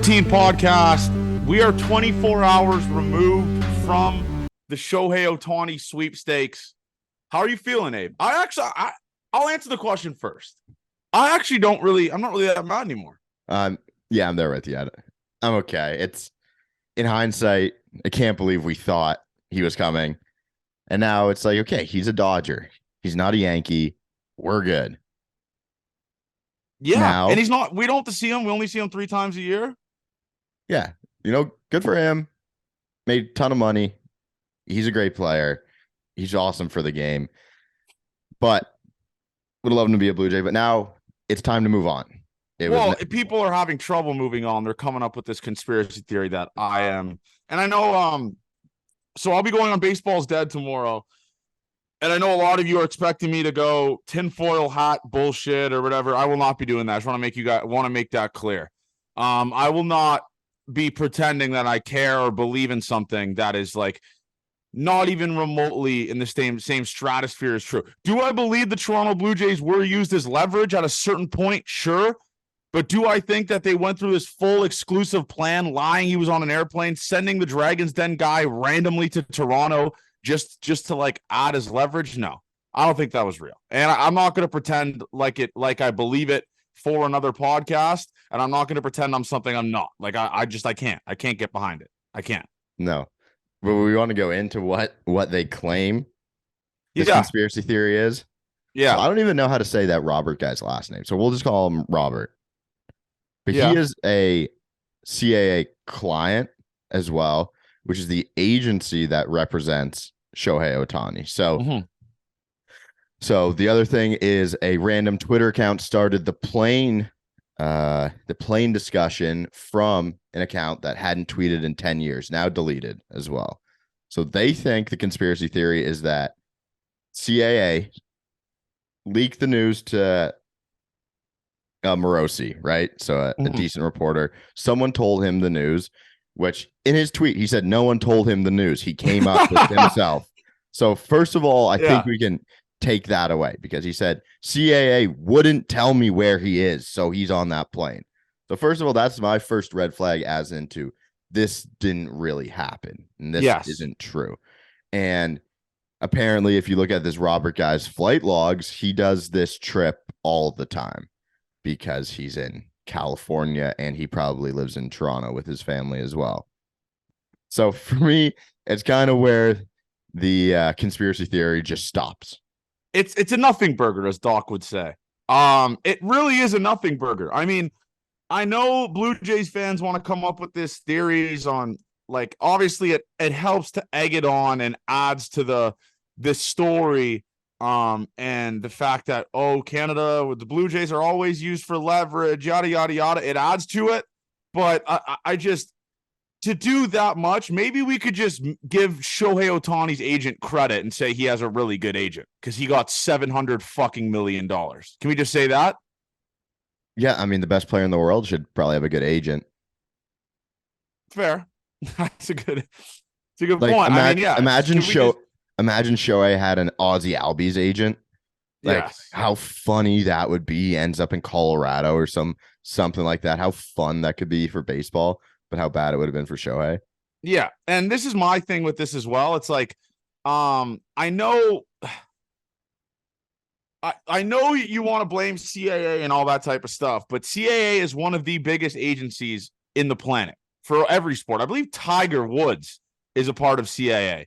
14 podcast. We are 24 hours removed from the Shohei Otani sweepstakes. How are you feeling, Abe? I'll answer the question first. I'm not really that mad anymore. Yeah, I'm there with you. I'm okay. It's in hindsight, I can't believe we thought he was coming. And now it's like, okay, he's a Dodger. He's not a Yankee. We're good. Yeah. Now, and he's not, we don't have to see him. We only see him 3 times a year. Yeah. Good for him. Made a ton of money. He's a great player. He's awesome for the game. But would love him to be a Blue Jay. But now it's time to move on. People are having trouble moving on. They're coming up with this conspiracy theory that I am. And I know, so I'll be going on Baseball's Dead tomorrow. And I know a lot of you are expecting me to go tinfoil hat bullshit or whatever. I will not be doing that. I just want to make that clear. I will not be pretending that I care or believe in something that is like not even remotely in the same stratosphere as true. Do I believe the Toronto Blue Jays were used as leverage at a certain point? Sure. But do I think that they went through this full exclusive plan, lying he was on an airplane, sending the Dragon's Den guy randomly to Toronto just to like add his leverage? No, I don't think that was real. And I'm not going to pretend like I believe it for another podcast. And I'm not going to pretend I'm something I'm not. Like I can't get behind it. I can't. No. But we want to go into what they claim this conspiracy theory is. Yeah. So I don't even know how to say that Robert guy's last name. So we'll just call him Robert. But he is a CAA client as well, which is the agency that represents Shohei Otani. So the other thing is a random Twitter account started the plane discussion from an account that hadn't tweeted in 10 years, now deleted as well. So they think the conspiracy theory is that CAA leaked the news to Morosi, right? So a decent reporter. Someone told him the news, which in his tweet, he said no one told him the news. He came up with himself. So first of all, I think we can take that away because he said CAA wouldn't tell me where he is. So he's on that plane. So first of all, that's my first red flag as into this didn't really happen. And this isn't true. And apparently, if you look at this Robert guy's flight logs, he does this trip all the time because he's in California and he probably lives in Toronto with his family as well. So for me, it's kind of where the conspiracy theory just stops. It's a nothing burger, as Doc would say. It really is a nothing burger. I mean, I know Blue Jays fans want to come up with this theories on, like, obviously it helps to egg it on and adds to this story. And the fact that, Canada with the Blue Jays are always used for leverage, yada, yada, yada. It adds to it. But I just, to do that much, maybe we could just give Shohei Otani's agent credit and say he has a really good agent because he got $700 million. Can we just say that? Yeah, I mean, the best player in the world should probably have a good agent. Fair. That's a good point. Imagine Shohei had an Ozzy Albies agent. How funny that would be. He ends up in Colorado or something like that. How fun that could be for baseball, but how bad it would have been for Shohei. Yeah, and this is my thing with this as well. It's like, I know you want to blame CAA and all that type of stuff, but CAA is one of the biggest agencies in the planet for every sport. I believe Tiger Woods is a part of CAA.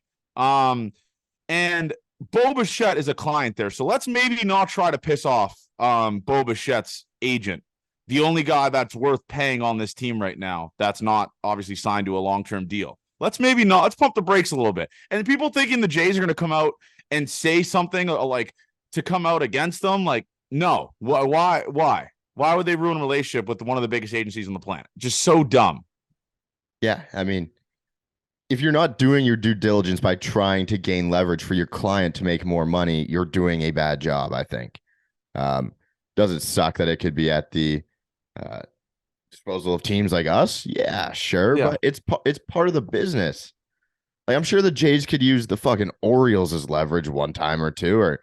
And Bo Bichette is a client there. So let's maybe not try to piss off Bo Bichette's agent, the only guy that's worth paying on this team right now that's not obviously signed to a long-term deal. Let's pump the brakes a little bit. And people thinking the Jays are going to come out and say something like to come out against them, like, no. Why would they ruin a relationship with one of the biggest agencies on the planet? Just so dumb. Yeah, I mean, if you're not doing your due diligence by trying to gain leverage for your client to make more money, you're doing a bad job, I think. Does it suck that it could be at the disposal of teams like us? Yeah, sure. Yeah. But it's part of the business. Like, I'm sure the Jays could use the fucking Orioles as leverage one time or two, or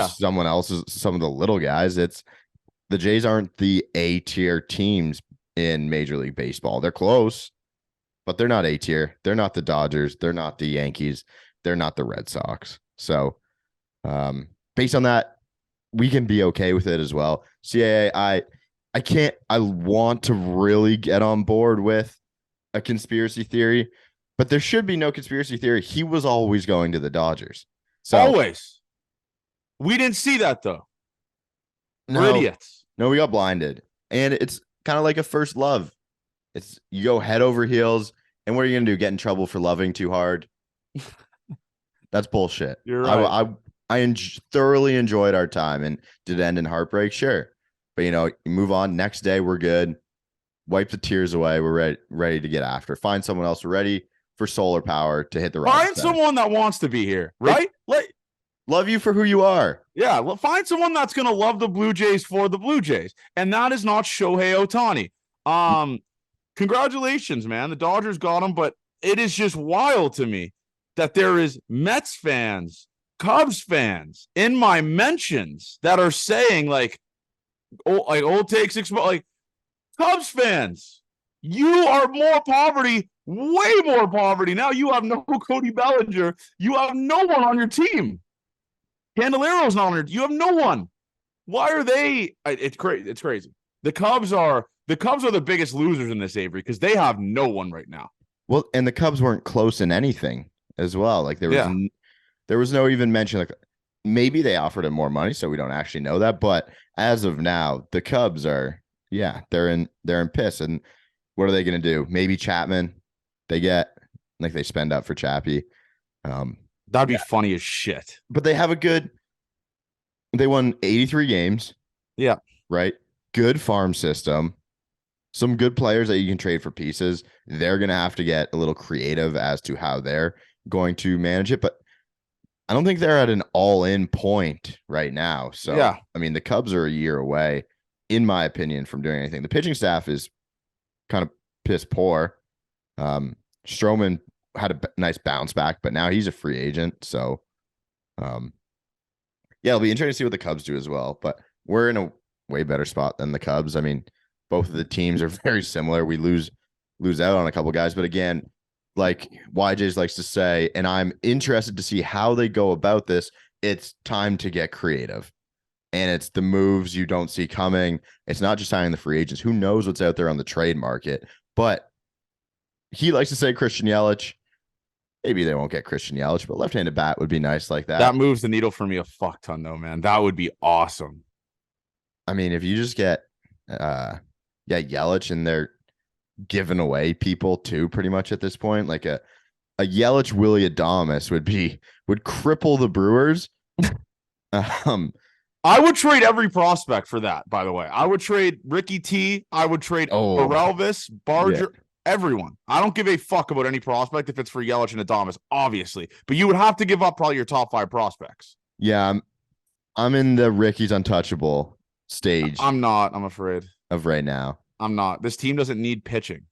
someone else's, some of the little guys. The Jays aren't the A-tier teams in Major League Baseball. They're close, but they're not A tier. They're not the Dodgers. They're not the Yankees. They're not the Red Sox. So based on that, we can be okay with it as well. CAA, I want to really get on board with a conspiracy theory, but there should be no conspiracy theory. He was always going to the Dodgers. So always. We didn't see that though. We're idiots. No, we got blinded. And it's kind of like a first love. It's you go head over heels, and what are you gonna do? Get in trouble for loving too hard? That's bullshit. You're right. I thoroughly enjoyed our time, and did it end in heartbreak? Sure. But you move on. Next day, we're good. Wipe the tears away. We're ready to get after. Find someone else ready for solar power to hit the right. Find someone that wants to be here, right? Love you for who you are. Yeah, well, find someone that's gonna love the Blue Jays for the Blue Jays, and that is not Shohei Otani. Congratulations, man. The Dodgers got him, but it is just wild to me that there is Mets fans, Cubs fans in my mentions that are saying old takes like Cubs fans, you are more poverty, way more poverty. Now you have no Cody Bellinger. You have no one on your team. Candelario's not on your. You have no one. Why are they? It's crazy. It's crazy. The Cubs are the biggest losers in this, Avery, because they have no one right now. Well, and the Cubs weren't close in anything as well. Like there was no even mention. Like maybe they offered him more money, so we don't actually know that. But as of now, the Cubs are they're in piss. And what are they going to do? Maybe Chapman. They spend up for Chappie. That'd be funny as shit. But they have they won 83 games. Yeah. Right. Good farm system. Some good players that you can trade for pieces. They're going to have to get a little creative as to how they're going to manage it. But I don't think they're at an all-in point right now. So, yeah. I mean, the Cubs are a year away, in my opinion, from doing anything. The pitching staff is kind of piss poor. Stroman had a nice bounce back, but now he's a free agent. So, it'll be interesting to see what the Cubs do as well. But we're in a way better spot than the Cubs. I mean, both of the teams are very similar. We lose out on a couple guys, but again, like YJ's likes to say, and I'm interested to see how they go about this. It's time to get creative, and it's the moves you don't see coming. It's not just signing the free agents. Who knows what's out there on the trade market? But he likes to say Christian Yelich. Maybe they won't get Christian Yelich, but left-handed bat would be nice like that. That moves the needle for me a fuck ton, though, man. That would be awesome. I mean, if you just get Yelich, and they're giving away people too, pretty much at this point, like a Yelich Willy Adames would cripple the Brewers. I would trade every prospect for that, by the way. I would trade Ricky T. I would trade Elvis, Barger, everyone. I don't give a fuck about any prospect if it's for Yelich and Adames, obviously. But you would have to give up probably your top 5 prospects. Yeah, I'm in the Ricky's untouchable stage. I'm not, I'm afraid. Of right now. I'm not. This team doesn't need pitching.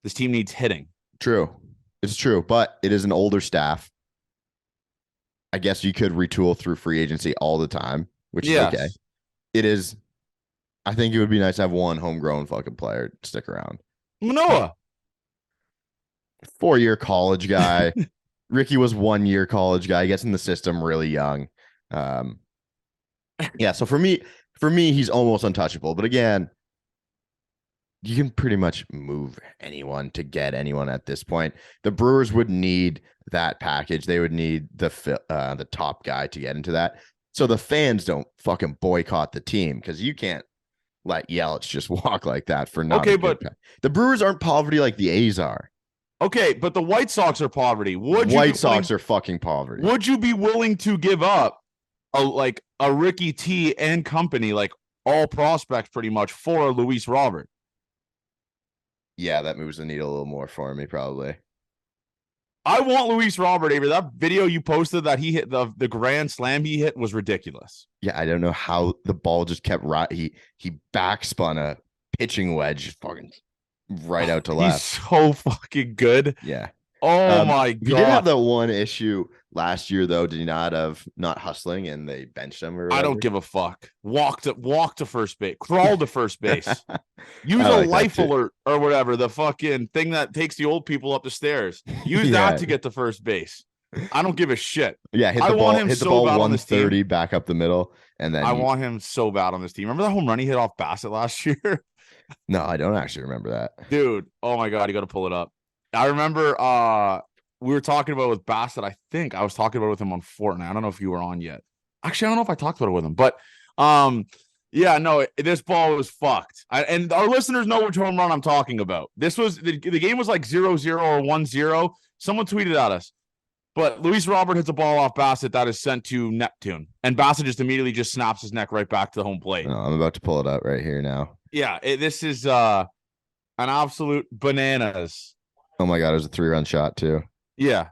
This team needs hitting. True. It's true, but it is an older staff. I guess you could retool through free agency all the time, which is okay. It is. I think it would be nice to have one homegrown fucking player stick around. Manoah. 4-year college guy. Ricky was 1-year college guy. He gets in the system really young. So for me, he's almost untouchable. But again, you can pretty much move anyone to get anyone at this point. The Brewers would need that package. They would need the top guy to get into that. So the fans don't fucking boycott the team, because you can't let Yelich just walk like that for nothing. Okay, but the Brewers aren't poverty like the A's are. Okay, but the White Sox are poverty. White Sox are fucking poverty. Would you be willing to give up a Ricky T and company, like all prospects pretty much, for a Luis Robert? Yeah, that moves the needle a little more for me, probably. I want Luis Robert, Avery. That video you posted that he hit the grand slam he hit was ridiculous. Yeah, I don't know how the ball just kept right. He backspun a pitching wedge fucking right out to left. He's so fucking good. Yeah. Oh my He did have God. that one issue last year, though. Did he not have not hustling and they benched him or I whatever? don't give a fuck. Walk to first base. Crawl to first base. Use I a like that life too. alert or whatever, the fucking thing that takes the old people up the stairs. Use that Yeah. to get to first base. I don't give a shit. Yeah, I want him hit the so ball bad on this team. 130 back up the middle, and then I want him so bad on this team. Remember that home run he hit off Bassett last year? no, I don't actually remember that. Dude, oh my God, you got to pull it up. I remember we were talking about it with Bassett. I think I was talking about it with him on Fortnite. I don't know if you were on yet. Actually, I don't know if I talked about it with him, but yeah, no, this ball was fucked. And our listeners know which home run I'm talking about. This was the game was like 0-0 or 1-0. Someone tweeted at us. But Luis Robert hits a ball off Bassett that is sent to Neptune. And Bassett just immediately just snaps his neck right back to the home plate. No, I'm about to pull it up right here now. Yeah, this is an absolute bananas. Oh my God, it was a 3-run shot too. Yeah.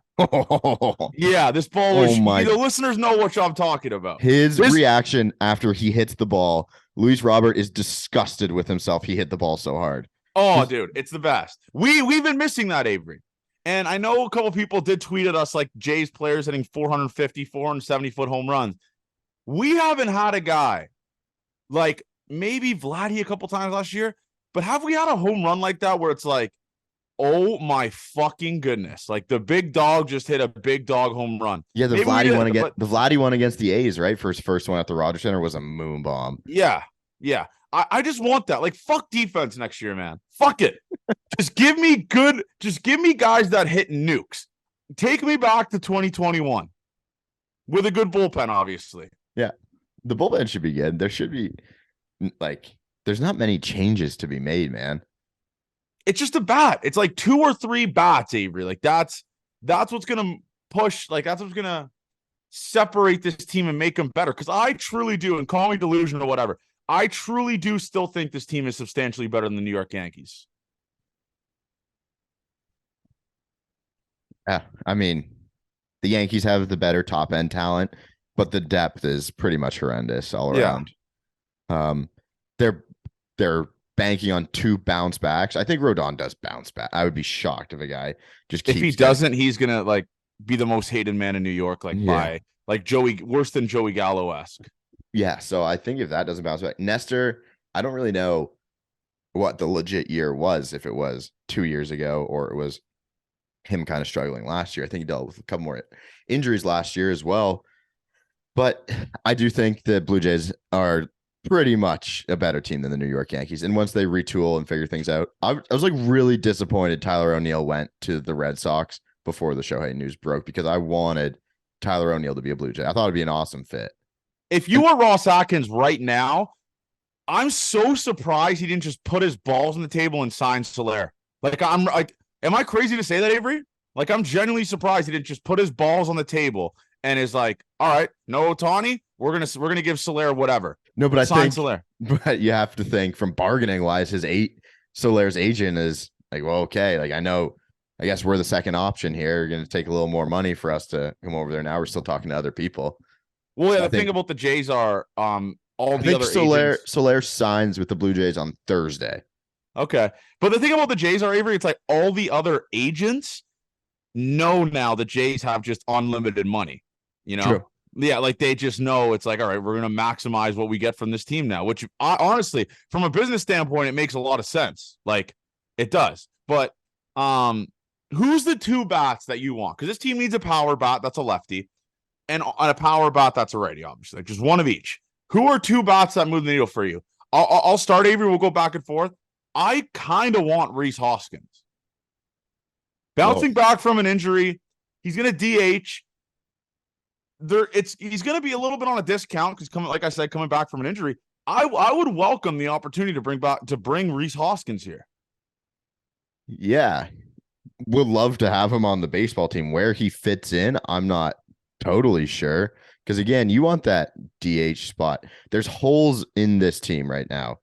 Yeah, this ball was the listeners know what I'm talking about. His reaction after he hits the ball, Luis Robert is disgusted with himself. He hit the ball so hard. Oh, dude, it's the best. We've been missing that, Avery. And I know a couple people did tweet at us like Jays players hitting 450, 470-foot home runs. We haven't had a guy like maybe Vladdy a couple times last year, but have we had a home run like that where it's like, oh my fucking goodness! Like the big dog just hit a big dog home run. Yeah, the Vladdy one against the A's, right? First one at the Rogers Center was a moon bomb. Yeah. I just want that. Like, fuck defense next year, man. Fuck it. Just give me guys that hit nukes. Take me back to 2021 with a good bullpen, obviously. Yeah. The bullpen should be good. There should be there's not many changes to be made, man. It's just a bat. It's like 2 or 3 bats, Avery. Like that's what's gonna push. Like that's what's gonna separate this team and make them better. Because I truly do, and call me delusional or whatever, I truly do still think this team is substantially better than the New York Yankees. Yeah, I mean, the Yankees have the better top end talent, but the depth is pretty much horrendous all around. They're banking on 2 bounce backs. I think Rodon does bounce back. I would be shocked if a guy just keeps. If he doesn't, he's gonna like be the most hated man in New York, by Joey, worse than Joey Gallo-esque. Yeah, so I think if that doesn't bounce back, Nestor, I don't really know what the legit year was, if it was 2 years ago or it was him kind of struggling last year. I think he dealt with a couple more injuries last year as well. But I do think the Blue Jays are pretty much a better team than the New York Yankees. And once they retool and figure things out, I was like really disappointed Tyler O'Neill went to the Red Sox before the Shohei news broke, because I wanted Tyler O'Neill to be a Blue Jay. I thought it'd be an awesome fit. If you were Ross Atkins right now, I'm so surprised he didn't just put his balls on the table and sign Soler. Am I crazy to say that, Avery? Like, I'm genuinely surprised he didn't just put his balls on the table and is like, all right, no Otani, we're gonna give Soler whatever. No, but sign Soler. But you have to think from bargaining wise, Soler's agent is like, well, okay, like I guess we're the second option here. You're going to take a little more money for us to come over there. Now we're still talking to other people. Well, yeah, the thing about the Jays are all the other Soler signs with the Blue Jays on Thursday. Okay. But the thing about the Jays are, Avery, it's like all the other agents know now the Jays have just unlimited money. You know? True. Yeah, like they just know it's like, all right, we're going to maximize what we get from this team now, which honestly, from a business standpoint, it makes a lot of sense. Like it does. But who's the 2 bats that you want? Because this team needs a power bat that's a lefty and a power bat that's a righty, obviously. Like just one of each. Who are 2 bats that move the needle for you? I'll start, Avery. We'll go back and forth. I kind of want Rhys Hoskins. Bouncing back from an injury. He's going to DH. He's going to be a little bit on a discount because, like I said, coming back from an injury. I would welcome the opportunity to bring Rhys Hoskins here. Yeah. Would love to have him on the baseball team. Where he fits in, I'm not totally sure. Because again, you want that DH spot. There's holes in this team right now.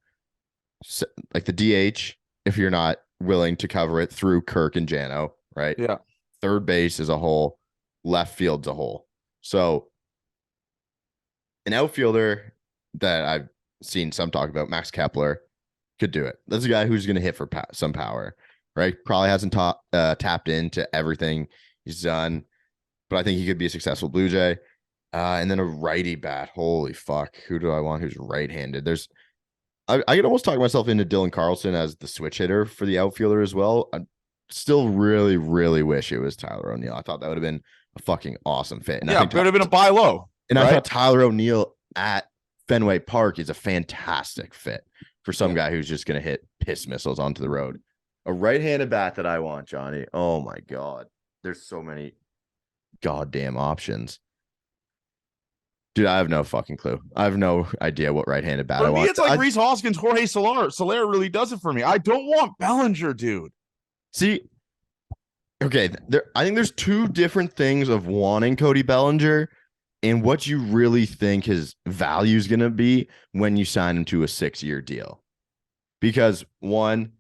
So, like the DH, if you're not willing to cover it through Kirk and Jano, right? Yeah. Third base is a hole. Left field's a hole. So an outfielder that I've seen some talk about, Max Kepler, could do it. That's a guy who's going to hit for some power. right? Probably hasn't tapped into everything he's done, but I think he could be a successful Blue Jay. And then a righty bat. Holy fuck. Who do I want who's right-handed? I could almost talk myself into Dylan Carlson as the switch hitter for the outfielder as well. I still really, really wish it was Tyler O'Neill. I thought that would have been a fucking awesome fit. And yeah, I think it would have been a buy low. And right? I thought Tyler O'Neill at Fenway Park is a fantastic fit for some guy who's just going to hit piss missiles onto the road. A right-handed bat that I want, Johnny. Oh my God. There's so many goddamn options. Dude, I have no fucking clue. I have no idea what right-handed bat I want. For me, it's like Rhys Hoskins, Jorge Soler. Soler really does it for me. I don't want Bellinger, dude. See, okay, I think there's two different things of wanting Cody Bellinger and what you really think his value is going to be when you sign him to a 6-year deal. Because one,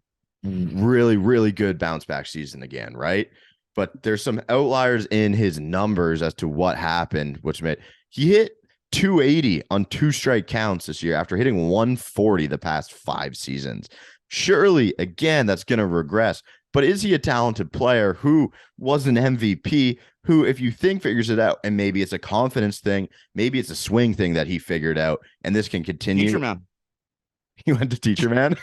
really, really good bounce back season again, right? But there's some outliers in his numbers as to what happened, which made he hit 280 on 2 strike counts this year after hitting 140 the past 5 seasons. Surely, again, that's going to regress. But is he a talented player who was an MVP, who, if you think, figures it out, and maybe it's a confidence thing, maybe it's a swing thing that he figured out, and this can continue? Teacher man. He went to teacher man.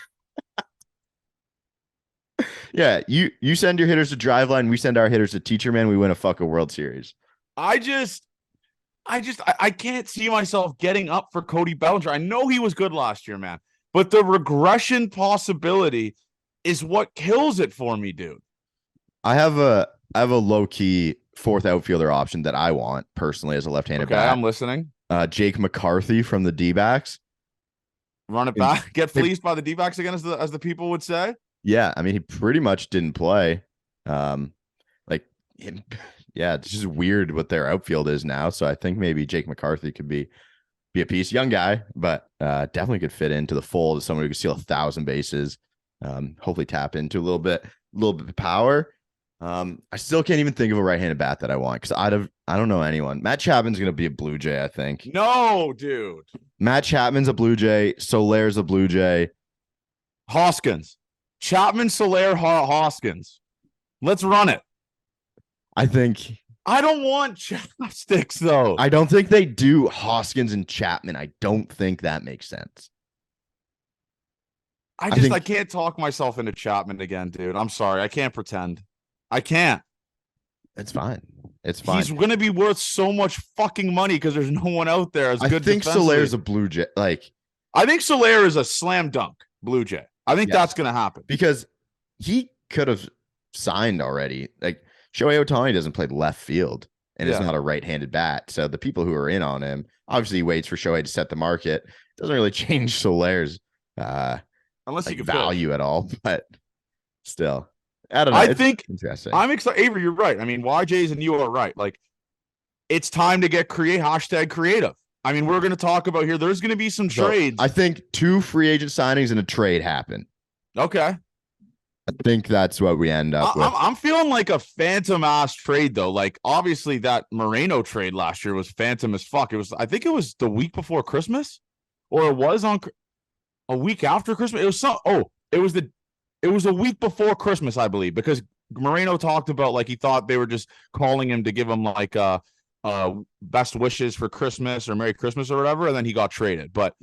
Yeah, you send your hitters to Driveline, we send our hitters to teacher man, we win a fucking World Series. I can't see myself getting up for Cody Bellinger. I know he was good last year, man, but the regression possibility is what kills it for me, dude. I have a low-key fourth outfielder option that I want personally as a left-handed bat. I'm listening. Jake McCarthy from the D-backs. Run it back, get fleeced by the D-backs again, as the people would say. Yeah, I mean, he pretty much didn't play. Yeah, it's just weird what their outfield is now. So I think maybe Jake McCarthy could be a piece. Young guy, but definitely could fit into the fold as someone who could steal 1,000 bases. Hopefully tap into a little bit of power. I still can't even think of a right-handed bat that I want because I don't know anyone. Matt Chapman's gonna be a Blue Jay, I think. No, dude. Matt Chapman's a Blue Jay. Soler's a Blue Jay. Hoskins. Chapman, Soler, Hoskins. Let's run it. I don't want chopsticks, though. I don't think they do Hoskins and Chapman. I don't think that makes sense. I can't talk myself into Chapman again, dude. I'm sorry. I can't pretend. I can't. It's fine. It's fine. He's going to be worth so much fucking money because there's no one out there as good. I think Soler's a Blue Jay. I think Soler is a slam dunk Blue Jay. I think that's going to happen because he could have signed already. Like Shohei Otani doesn't play left field and is not a right-handed bat. So the people who are in on him, obviously he waits for Shohei to set the market. Doesn't really change Soler's unless he can value at all, but still. I don't know. I think interesting. I'm excited. Avery, you're right. I mean, YJ's and you are right. Like, it's time to get #creative. I mean, we're going to talk about here. There's going to be some trades. I think 2 free agent signings and a trade happen. Okay. I think that's what we end up with. I'm feeling like a phantom ass trade, though. Like, obviously, that Moreno trade last year was phantom as fuck. I think it was the week before Christmas, or it was on a week after Christmas. It was a week before Christmas, I believe, because Moreno talked about like he thought they were just calling him to give him like best wishes for Christmas or Merry Christmas or whatever, and then he got traded. But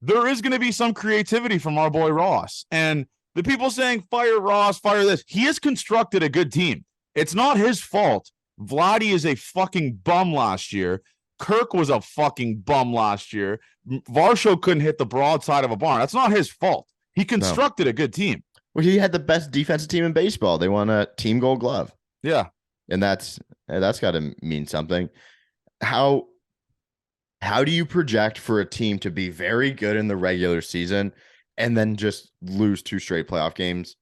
there is going to be some creativity from our boy Ross, and the people saying fire Ross, fire this. He has constructed a good team. It's not his fault. Vladdy is a fucking bum last year. Kirk was a fucking bum last year. Varsho couldn't hit the broadside of a barn. That's not his fault. He constructed a good team. Well, he had the best defensive team in baseball. They won a team gold glove. Yeah. And that's got to mean something. How do you project for a team to be very good in the regular season and then just lose 2 straight playoff games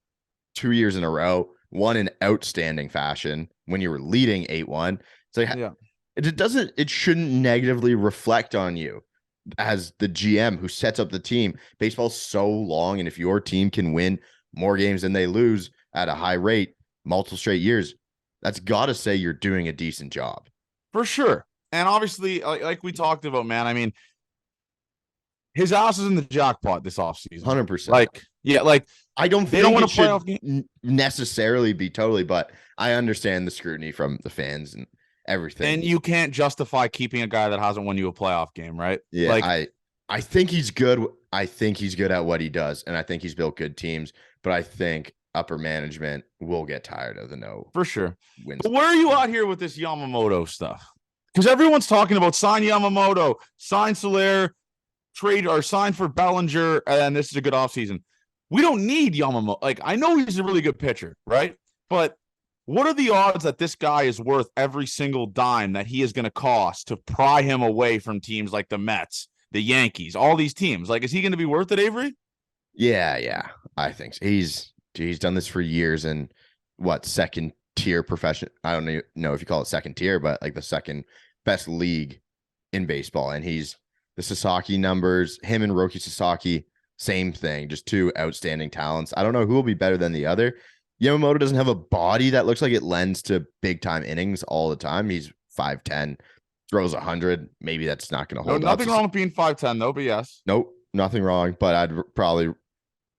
2 years in a row, one in outstanding fashion when you were leading 8-1? It's like, it shouldn't negatively reflect on you as the GM who sets up the team. Baseball's so long, and if your team can win more games than they lose at a high rate multiple straight years, that's got to say you're doing a decent job. For sure. And obviously, like we talked about, man, I mean, his ass is in the jackpot this offseason. 100%. Like, yeah, like I don't they think don't want it to should playoff game. necessarily be totally, but I understand the scrutiny from the fans and everything. And you can't justify keeping a guy that hasn't won you a playoff game, right? Yeah, like I think he's good. I think he's good at what he does, and I think he's built good teams. But I think upper management will get tired of the no for sure. wins. But where are you out here with this Yamamoto stuff? Because everyone's talking about sign Yamamoto, sign Soler, trade or sign for Bellinger, and this is a good offseason. We don't need Yamamoto. Like, I know he's a really good pitcher, right? But what are the odds that this guy is worth every single dime that he is going to cost to pry him away from teams like the Mets, the Yankees, all these teams? Like, is he going to be worth it, Avery? Yeah, I think so. He's done this for years, and what, second tier profession? I don't know if you call it second tier, but like the second best league in baseball. And he's the Sasaki numbers, him and Roki Sasaki, same thing, just two outstanding talents. I don't know who will be better than the other. Yamamoto doesn't have a body that looks like it lends to big time innings all the time. He's 5'10", throws 100. Maybe that's not going to hold up. Nothing wrong with being 5'10", though, but yes. Nope, nothing wrong. But I'd probably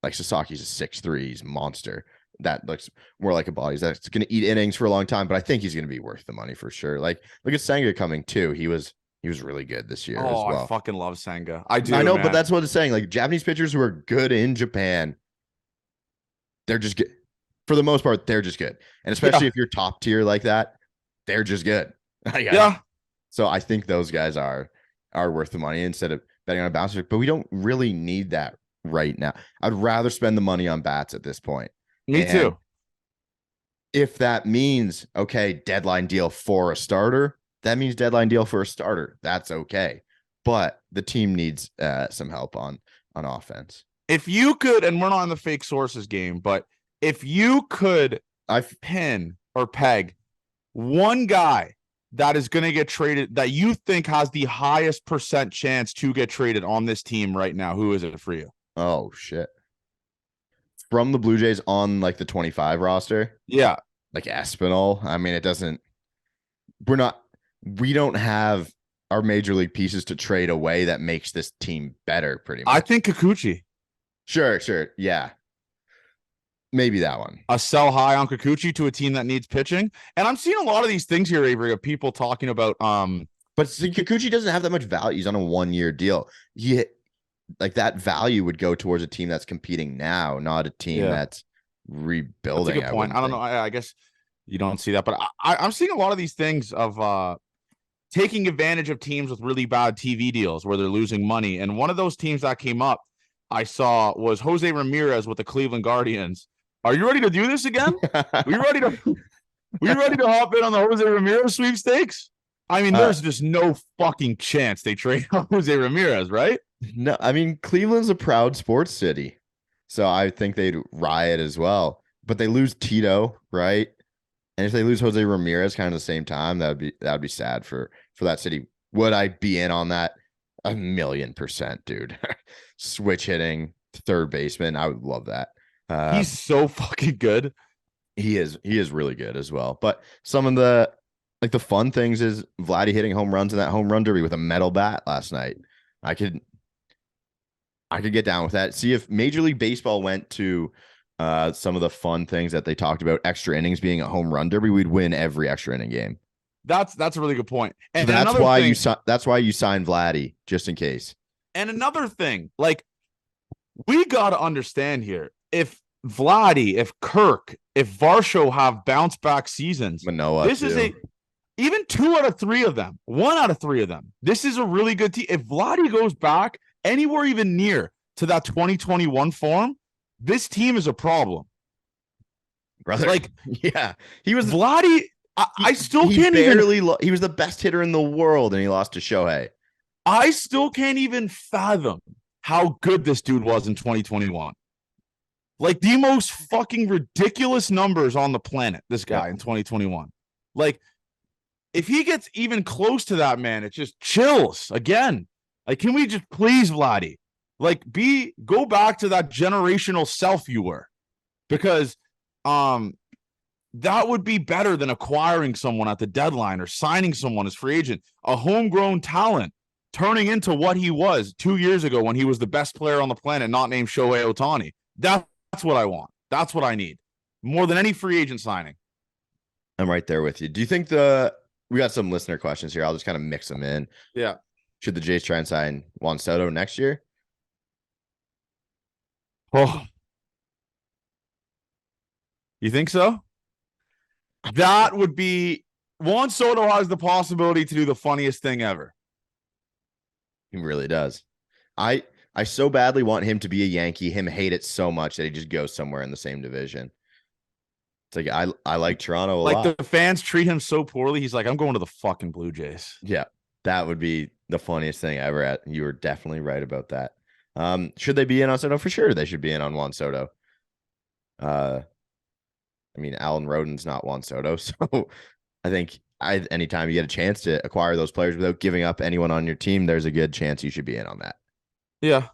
like Sasaki's a 6'3", he's a monster. That looks more like a body that's going to eat innings for a long time, but I think he's going to be worth the money for sure. Like, look at Senga coming too. He was really good this year as well. I fucking love Senga. I do. I know, man. but that's what it's saying. Like, Japanese pitchers who are good in Japan, they're just good. For the most part, they're just good. And especially if you're top tier like that, they're just good. Yeah. So I think those guys are worth the money instead of betting on a bouncer. But we don't really need that right now. I'd rather spend the money on bats at this point. Me too. If that means, okay, deadline deal for a starter, that means deadline deal for a starter. That's okay. But the team needs some help on offense. If you could, and we're not in the fake sources game, but if you could pin or peg one guy that is going to get traded that you think has the highest % chance to get traded on this team right now, who is it for you? Oh, shit. From the Blue Jays on like the 25 roster. Yeah. Like Espinal. I mean, we don't have our major league pieces to trade away that makes this team better pretty much. I think Kikuchi. Sure. Yeah. Maybe that one. A sell high on Kikuchi to a team that needs pitching. And I'm seeing a lot of these things here, Avery, of people talking about but see, Kikuchi doesn't have that much value. He's on a 1-year deal. Like that value would go towards a team that's competing now, not a team that's rebuilding. That's a good point. I don't know. I guess you don't see that, but I'm seeing a lot of these things of taking advantage of teams with really bad TV deals where they're losing money. And one of those teams that came up I saw was Jose Ramirez with the Cleveland Guardians. Are you ready to do this again? we ready to hop in on the Jose Ramirez sweepstakes? I mean, there's just no fucking chance they trade Jose Ramirez, right? No, I mean, Cleveland's a proud sports city, so I think they'd riot as well. But they lose Tito, right? And if they lose Jose Ramirez kind of the same time, that'd be sad for that city. Would I be in on that? 1,000,000%, dude. Switch hitting third baseman, I would love that. He's so fucking good. He is really good as well. But some of the fun things is Vladdy hitting home runs in that home run derby with a metal bat last night. I could get down with that. See if Major League Baseball went to some of the fun things that they talked about, extra innings being a home run derby, we'd win every extra inning game. That's a really good point. And so that's why you signed Vladdy, just in case. And another thing, like, we got to understand here, if Vladdy, if Kirk, if Varsho have bounce back seasons, Manoah, this is even 2 out of 3 of them, 1 out of 3 of them. This is a really good team. If Vladdy goes back anywhere even near to that 2021 form, this team is a problem. Brother, like, yeah, he was Vladdy. I still he can't barely he was the best hitter in the world, and he lost to Shohei. I still can't even fathom how good this dude was in 2021. Like, the most fucking ridiculous numbers on the planet, this guy in 2021. Like, if he gets even close to that, man, it just chills again. Like, can we just please, Vladdy? Like, go back to that generational self you were. Because that would be better than acquiring someone at the deadline or signing someone as free agent, a homegrown talent. turning into what he was 2 years ago when he was the best player on the planet, not named Shohei Otani. That's what I want. That's what I need more than any free agent signing. I'm right there with you. Do you think we got some listener questions here? I'll just kind of mix them in. Yeah. Should the Jays try and sign Juan Soto next year? Oh, you think so? That would be Juan Soto has the possibility to do the funniest thing ever. He really does. I so badly want him to be a Yankee, him hate it so much that he just goes somewhere in the same division. It's like I like Toronto a lot. Like the fans treat him so poorly, he's like, I'm going to the fucking Blue Jays. Yeah, that would be the funniest thing ever. You were definitely right about that. Should they be in on Soto? For sure, they should be in on Juan Soto. I mean, Alan Rodden's not Juan Soto, so I think anytime you get a chance to acquire those players without giving up anyone on your team, there's a good chance you should be in on that. Yeah.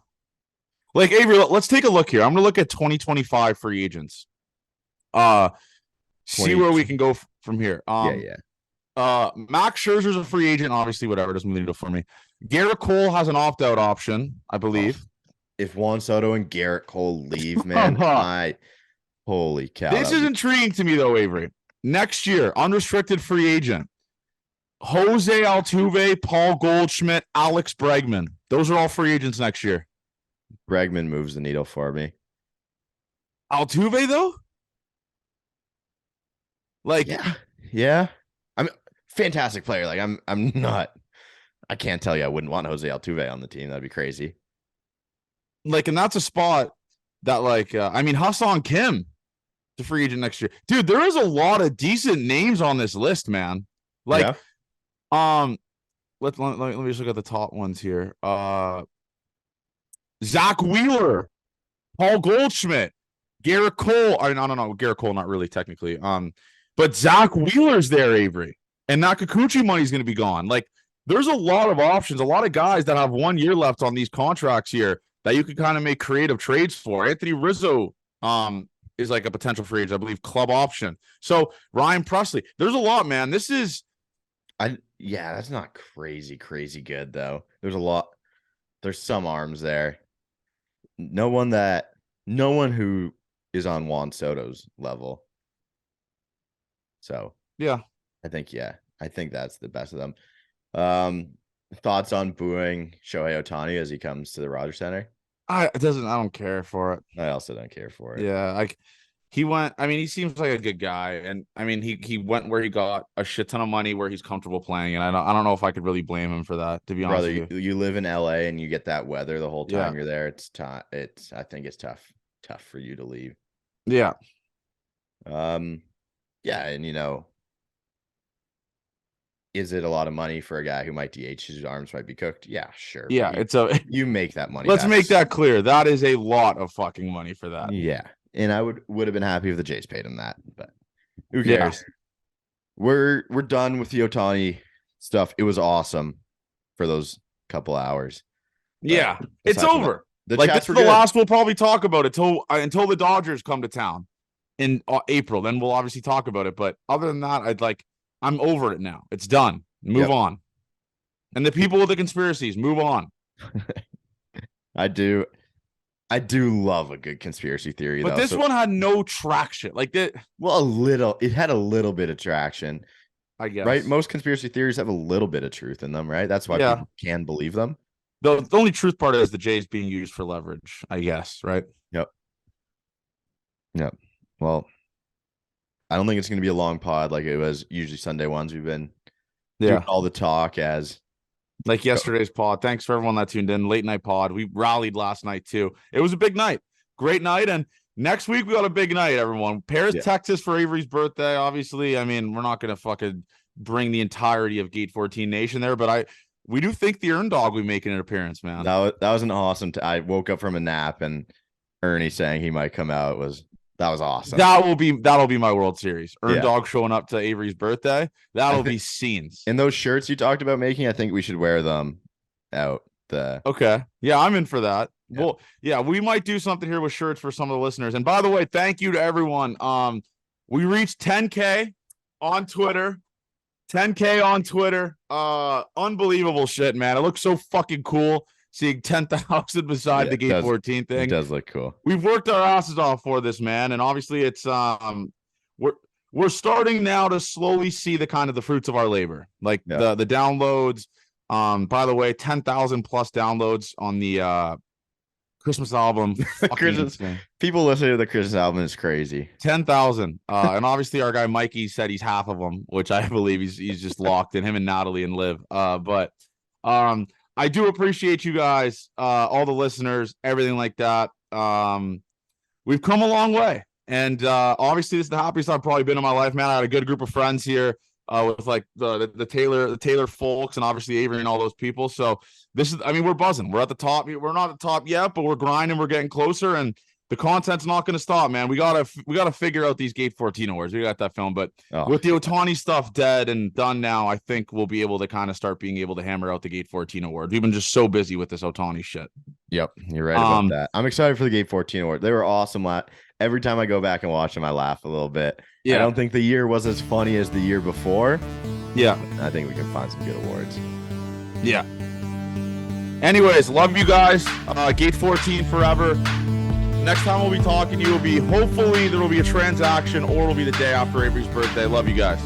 Like Avery, let's take a look here. I'm gonna look at 2025 free agents. See where we can go from here. Max Scherzer's a free agent, obviously, whatever, doesn't really do for me. Garrett Cole has an opt-out option, I believe. If Juan Soto and Garrett Cole leave, man, holy cow. This is intriguing to me, though, Avery. Next year, unrestricted free agent. Jose Altuve, Paul Goldschmidt, Alex Bregman. Those are all free agents next year. Bregman moves the needle for me. Altuve, though? Like, yeah. I'm fantastic player. Like, I'm not. I can't tell you I wouldn't want Jose Altuve on the team. That'd be crazy. Like, and that's a spot that, like, I mean, Hassan Kim, the free agent next year. Dude, there is a lot of decent names on this list, man. Like, let me just look at the top ones here. Zach Wheeler, Paul Goldschmidt, Garrett Cole. I mean, no, Garrett Cole, not really technically. But Zach Wheeler's there, Avery, and Nakakuchi money's going to be gone. Like, there's a lot of options, a lot of guys that have 1 year left on these contracts here that you could kind of make creative trades for. Anthony Rizzo is like a potential free agent, I believe, club option. So Ryan Presley, there's a lot, man. This is, that's not crazy good though. There's a lot. There's some arms there. No one who is on Juan Soto's level. So yeah, I think that's the best of them. Thoughts on booing Shohei Otani as he comes to the Rogers Center? I don't care for it. I also don't care for it. Yeah, like he went. I mean, he seems like a good guy, and I mean, he went where he got a shit ton of money, where he's comfortable playing, and I don't know if I could really blame him for that. To be honest, brother, you live in LA and you get that weather the whole time you're there. I think it's tough for you to leave. Yeah. Yeah, and is it a lot of money for a guy who might DH? His arms might be cooked. Yeah, sure. Yeah, you make that money. Let's make that clear. That is a lot of fucking money for that. Yeah, and I would have been happy if the Jays paid him that, but who cares? Yeah. We're done with the Otani stuff. It was awesome for those couple hours. Yeah, it's over. This is the last we'll probably talk about it until the Dodgers come to town in April. Then we'll obviously talk about it. But other than that, I'm over it now. It's done. Move on. And the people with the conspiracies, move on. I do love a good conspiracy theory, but this one had no traction. Like that. Well, it had a little bit of traction, I guess. Right? Most conspiracy theories have a little bit of truth in them, right? That's why people can believe them. The only truth part is the Jays being used for leverage, I guess, right? Yep. Well, I don't think it's going to be a long pod like it was usually Sunday ones. We've been doing all the talk as like yesterday's pod. Thanks for everyone that tuned in. Late night pod. We rallied last night too. It was a big night. Great night. And next week we got a big night, everyone. Paris, Texas for Avery's birthday. Obviously, I mean, we're not going to fucking bring the entirety of Gate 14 Nation there, but we do think the Earn Dog will be making an appearance, man. That was an awesome I woke up from a nap and Ernie saying he might come out that was awesome. That'll be my World Series. Earn Dog showing up to Avery's birthday. That'll be scenes. And those shirts you talked about making, I think we should wear them out. Okay. Yeah, I'm in for that. Yeah. Well, we might do something here with shirts for some of the listeners. And by the way, thank you to everyone. We reached 10K on Twitter. 10K on Twitter. Unbelievable shit, man. It looks so fucking cool seeing 10,000 beside the Gate 14 thing. It does look cool. We've worked our asses off for this, man, and obviously it's we're starting now to slowly see the kind of the fruits of our labor, like the downloads. By the way, 10,000 plus downloads on the Christmas album. People listening to the Christmas album is crazy. 10,000. And obviously our guy Mikey said he's half of them, which I believe he's just locked in, him and Natalie and Liv. But I do appreciate you guys, all the listeners, everything like that. We've come a long way. And obviously this is the happiest I've probably been in my life, man. I had a good group of friends here with like the Taylor folks and obviously Avery and all those people. So this is, I mean, we're buzzing. We're at the top. We're not at the top yet, but we're grinding. We're getting closer, and the content's not going to stop, man. We gotta figure out these Gate 14 awards. We got that film, but with the Otani stuff dead and done now, I think we'll be able to kind of start being able to hammer out the Gate 14 award. We've been just so busy with this Otani shit. Yep, you're right about that. I'm excited for the Gate 14 award. They were awesome. Every time I go back and watch them, I laugh a little bit. Yeah. I don't think the year was as funny as the year before. Yeah. I think we can find some good awards. Yeah. Anyways, love you guys. Gate 14 forever. Next time we'll be talking to you will be, hopefully there will be a transaction or it'll be the day after Avery's birthday. Love you guys.